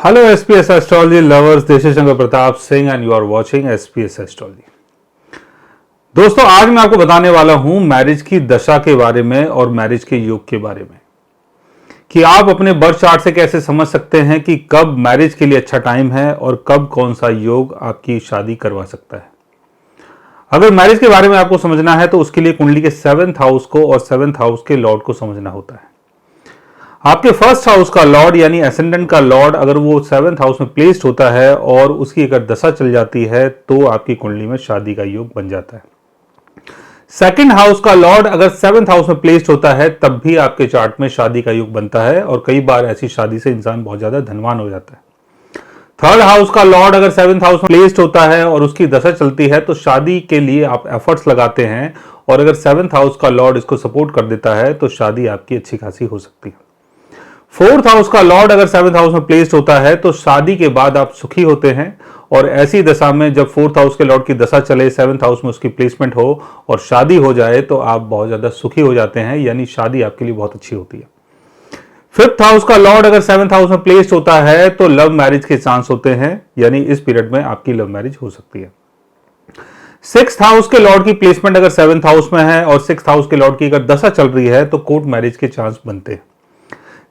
Hello SPS Astrology lovers, this is Shankar Pratap Singh and you are watching SPS Astrology। दोस्तों, आज मैं आपको बताने वाला हूं मैरिज की दशा के बारे में और मैरिज के योग के बारे में कि आप अपने बर्थ चार्ट से कैसे समझ सकते हैं कि कब मैरिज के लिए अच्छा टाइम है और कब कौन सा योग आपकी शादी करवा सकता है। अगर मैरिज के बारे में आपको समझना है तो उसके लिए कुंडली के 7th हाउस को और 7th हाउस के लॉर्ड को समझना होता है। आपके फर्स्ट हाउस का लॉर्ड यानी एसेंडेंट का लॉर्ड अगर वो 7th हाउस में प्लेस्ड होता है और उसकी अगर दशा चल जाती है तो आपकी कुंडली में शादी का योग बन जाता है। सेकंड हाउस का लॉर्ड अगर 7th हाउस में प्लेस्ड होता है तब भी आपके चार्ट में शादी का योग बनता है और कई बार ऐसी शादी से इंसान बहुत ज्यादा धनवान हो जाता है। थर्ड हाउस का लॉर्ड अगर 7th हाउस में प्लेस्ड होता है और उसकी दशा चलती है तो शादी के लिए आप एफर्ट्स लगाते हैं और अगर 7th हाउस का लॉर्ड इसको सपोर्ट कर देता है तो शादी आपकी अच्छी खासी हो सकती है। फोर्थ हाउस का लॉर्ड अगर 7th हाउस में प्लेस्ड होता है तो शादी के बाद आप सुखी होते हैं और ऐसी दशा में जब 4th हाउस के लॉर्ड की दशा चले, 7th हाउस में उसकी प्लेसमेंट हो और शादी हो जाए तो आप बहुत ज्यादा सुखी हो जाते हैं, यानी शादी आपके लिए बहुत अच्छी होती है। 5th हाउस का लॉर्ड अगर 7th हाउस में प्लेस्ड होता है तो लव मैरिज के चांस होते हैं, यानी इस पीरियड में आपकी लव मैरिज हो सकती है। 6th हाउस के लॉर्ड की प्लेसमेंट अगर 7th हाउस में है और 6th हाउस के लॉर्ड की अगर दशा चल रही है तो कोर्ट मैरिज के चांस बनते हैं।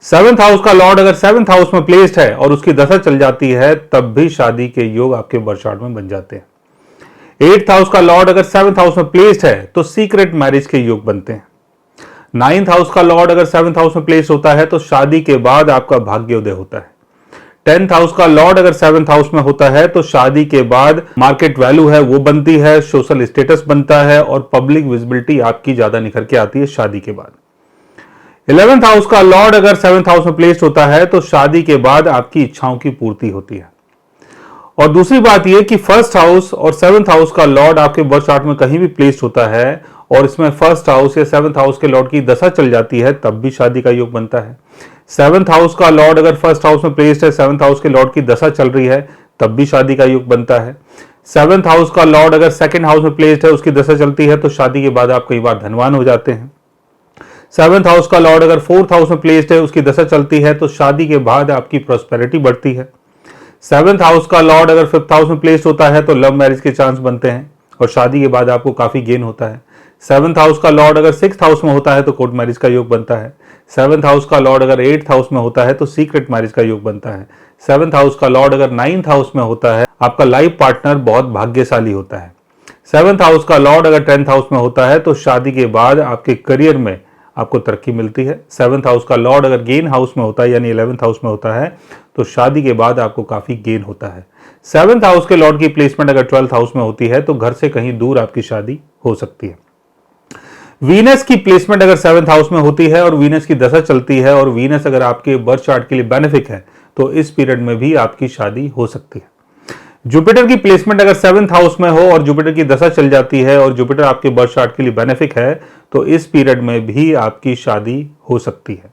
7th हाउस का लॉर्ड अगर 7th हाउस में प्लेस्ड है और उसकी दशा चल जाती है तब भी शादी के योग आपके बर्थ चार्ट में बन जाते हैं। 8th हाउस का लॉर्ड अगर 7th हाउस में प्लेस्ड है तो सीक्रेट मैरिज के योग बनते हैं। 9th हाउस का लॉर्ड अगर 7th हाउस में प्लेस्ड होता है तो शादी के बाद आपका भाग्योदय होता है। 10th हाउस का लॉर्ड अगर 7th हाउस में होता है तो शादी के बाद मार्केट वैल्यू है वो बनती है, सोशल स्टेटस बनता है और पब्लिक विजिबिलिटी आपकी ज्यादा निखर के आती है शादी के बाद। 11th हाउस का लॉर्ड अगर 7th हाउस में प्लेस्ड होता है तो शादी के बाद आपकी इच्छाओं की पूर्ति होती है। और दूसरी बात यह कि फर्स्ट हाउस और 7th हाउस का लॉर्ड आपके बर्थ चार्ट में कहीं भी प्लेस्ड होता है और इसमें फर्स्ट हाउस या 7th हाउस के लॉर्ड की दशा चल जाती है तब भी शादी का योग बनता है। 7th हाउस का लॉर्ड अगर फर्स्ट हाउस में प्लेस्ड है, 7th हाउस के लॉर्ड की दशा चल रही है तब भी शादी का योग बनता है। 7th हाउस का लॉर्ड अगर 2nd हाउस में प्लेस्ड है, उसकी दशा चलती है तो शादी के बाद आप कई बार धनवान हो जाते हैं। 7th हाउस का लॉर्ड अगर 4th हाउस में प्लेस्ड है, उसकी दशा चलती है तो शादी के बाद आपकी प्रॉस्पेरिटी बढ़ती है। 7th हाउस का लॉर्ड अगर 5th हाउस में प्लेस्ड होता है तो लव मैरिज के चांस बनते हैं और शादी के बाद आपको काफी गेन होता है। 7th हाउस का लॉर्ड अगर 6th हाउस में होता है तो कोर्ट मैरिज का योग बनता है। 7th हाउस का लॉर्ड अगर 8th हाउस में होता है तो सीक्रेट मैरिज का योग बनता है। 7th हाउस का लॉर्ड अगर 9th हाउस में होता है आपका लाइफ पार्टनर बहुत भाग्यशाली होता है। 7th हाउस का लॉर्ड अगर 10th हाउस में होता है तो शादी के बाद आपके करियर में आपको तरक्की मिलती है। 7th हाउस का लॉर्ड अगर गेन हाउस में होता है यानी 11th हाउस में होता है तो शादी के बाद आपको काफी गेन होता है। 7th हाउस के लॉर्ड की प्लेसमेंट अगर 12th हाउस में होती है तो घर से कहीं दूर आपकी शादी हो सकती है। वीनस की प्लेसमेंट अगर 7th हाउस में होती है और वीनस की दशा चलती है और वीनस अगर आपके बर्थ चार्ट के लिए बेनिफिक है तो इस पीरियड में भी आपकी शादी हो सकती है। जुपिटर की प्लेसमेंट अगर 7th हाउस में हो और जुपिटर की दशा चल जाती है और जुपिटर आपके बर्थ चार्ट के लिए बेनिफिक है तो इस पीरियड में भी आपकी शादी हो सकती है।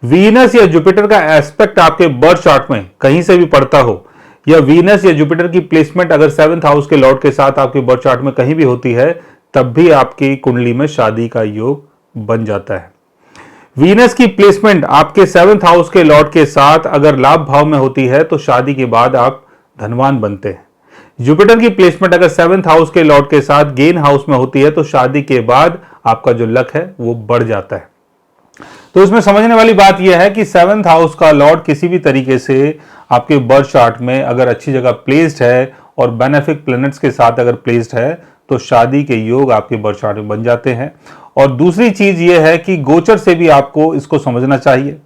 वीनस या जुपिटर का एस्पेक्ट आपके बर्थ चार्ट में कहीं से भी पड़ता हो या वीनस या जुपिटर की प्लेसमेंट अगर 7th हाउस के लॉर्ड के साथ आपके बर्थ चार्ट में कहीं भी होती है तब भी आपकी कुंडली में शादी का योग बन जाता है। वीनस की प्लेसमेंट आपके 7th हाउस के लॉर्ड के साथ अगर लाभ भाव में होती है तो शादी के बाद आप धनवान बनते हैं। जुपिटर की प्लेसमेंट अगर 7th हाउस के लॉर्ड के साथ गेन हाउस में होती है तो शादी के बाद आपका जो लक है वो बढ़ जाता है। तो इसमें समझने वाली बात यह है कि 7th हाउस का लॉर्ड किसी भी तरीके से आपके बर्थ चार्ट में अगर अच्छी जगह प्लेस्ड है और बेनिफिक प्लैनेट्स के साथ अगर प्लेस्ड है तो शादी के योग आपके बर्थ चार्ट में बन जाते हैं। और दूसरी चीज यह है कि गोचर से भी आपको इसको समझना चाहिए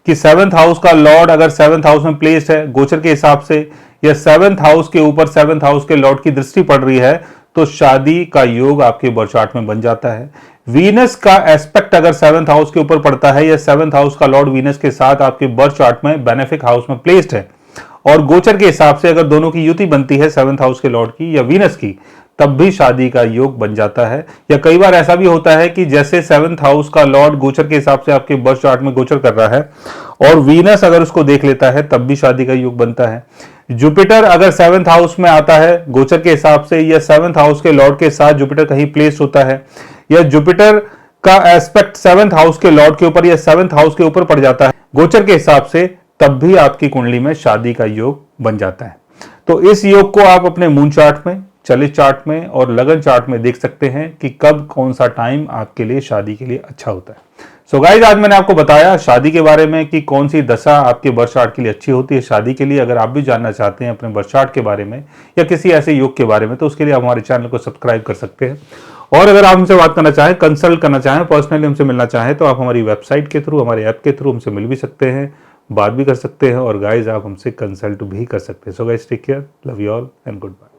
कि 7th हाउस का लॉर्ड अगर 7th हाउस में प्लेस्ड है गोचर के हिसाब से या 7th हाउस के ऊपर 7th हाउस के लॉर्ड की दृष्टि पड़ रही है तो शादी का योग आपके बर्थ चार्ट में बन जाता है। वीनस का एस्पेक्ट अगर 7th हाउस के ऊपर पड़ता है या 7th हाउस का लॉर्ड वीनस के साथ आपके बर्थ चार्ट में बेनिफिक हाउस में प्लेस्ड है और गोचर के हिसाब से अगर दोनों की युति बनती है 7th हाउस के लॉर्ड की या वीनस की तब भी शादी का योग बन जाता है। या कई बार ऐसा भी होता है कि जैसे 7th हाउस का लॉर्ड गोचर के हिसाब से आपके बर्थ चार्ट में गोचर कर रहा है और वीनस अगर उसको देख लेता है तब भी शादी का योग बनता है। जुपिटर अगर 7th हाउस में आता है गोचर के हिसाब से या 7th हाउस के लॉर्ड के साथ जुपिटर कहीं प्लेस होता है या जुपिटर का एस्पेक्ट 7th हाउस के लॉर्ड के ऊपर या 7th हाउस के ऊपर पड़ जाता है गोचर के हिसाब से तब भी आपकी कुंडली में शादी का योग बन जाता है। तो इस योग को आप अपने मून चार्ट में, चलित चार्ट में और लगन चार्ट में देख सकते हैं कि कब कौन सा टाइम आपके लिए शादी के लिए अच्छा होता है। सो गाइस, आज मैंने आपको बताया शादी के बारे में कि कौन सी दशा आपके बर्थ चार्ट के लिए अच्छी होती है शादी के लिए। अगर आप भी जानना चाहते हैं अपने बर्थ चार्ट के बारे में या किसी ऐसे योग के बारे में, तो उसके लिए आप हमारे चैनल को सब्सक्राइब कर सकते हैं। और अगर आप हमसे बात करना चाहें, कंसल्ट करना चाहें, पर्सनली हमसे मिलना चाहें, तो आप हमारी वेबसाइट के थ्रू, हमारे ऐप के थ्रू हमसे मिल भी सकते हैं, बात भी कर सकते हैं और गाइस आप हमसे कंसल्ट भी कर सकते हैं। So guys, take care, love you all and good bye.